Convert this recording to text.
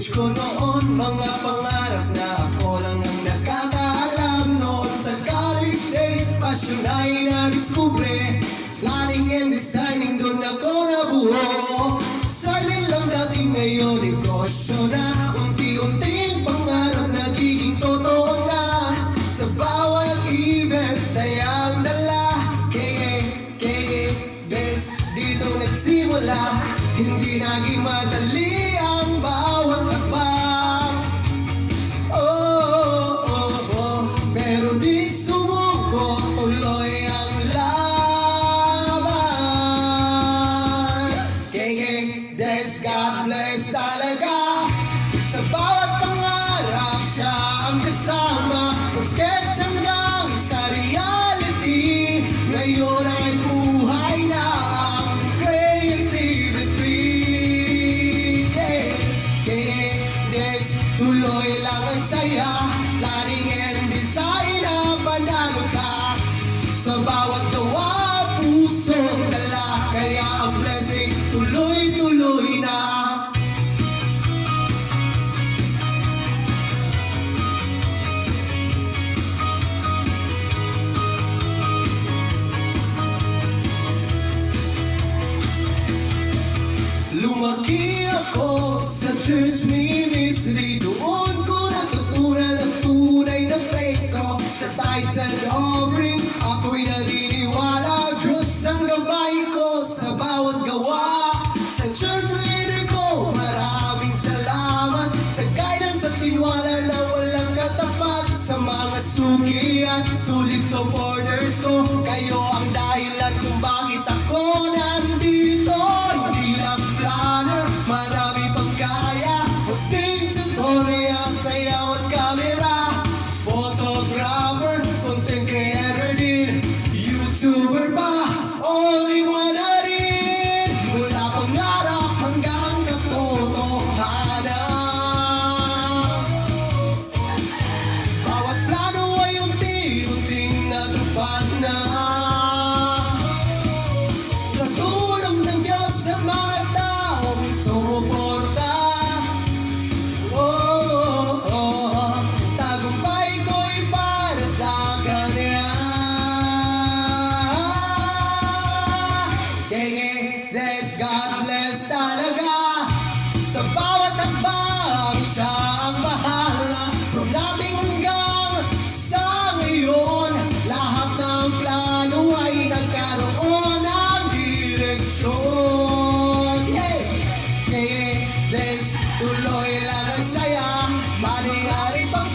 college ko noon, mga pangarap na ako lang ang nakakaalam. Noon sa college days, passion ay na-discover. Planning and designing, doon ako nabuo. Silent lang dati, ngayon negosyo na. Unti-unting pangarap nagiging totoo na. Sa bawat event, sayang dala. Best dito nagsimula. Hindi naging madali ang bawat hakbang. Pero di sumuko, tuloy ang laban. God bless talaga. Sa bawat pangarap siya ang kasama. Basket hanggang sa reality. Ngayon ay buhay na ang creativity. Tuloy lang ang saya. Planning and design na panalo ka. Sa bawat gawa, puso dala. Kaya ang blessing tuloy-tuloy na. Lumaki ako sa church ministry. Doon ko natutunan ang tunay na faith ko. Sa tithes and offering, ako'y naniniwala. Diyos ang gabay ko sa bawat gawa. Sa church leader ko, maraming salamat. Sa guidance at tiwala na walang katapat. Sa mga suki at sulit supporters ko, kayo ang dahilan kung bakit ako nandito. Hindi lang planner, marami pang kaya. Hosting tutorial, sayaw at camera. Photographer, content creator din. YouTuber ba? All in one na rin. Mula pangarap hanggang katotohanan. Bawat plano ay unti-unting natupad na. Sa tulong ng Diyos at mga taong sumuporta. Tagumpay ko'y para sa Kanya. God bless talaga. Sa bawat hakbang, siya ang bahala. From nothing hanggang sa ngayon, lahat ng plano ay nagkaroon ng direksyon. Tuloy lang ang saya. Mari-ari pang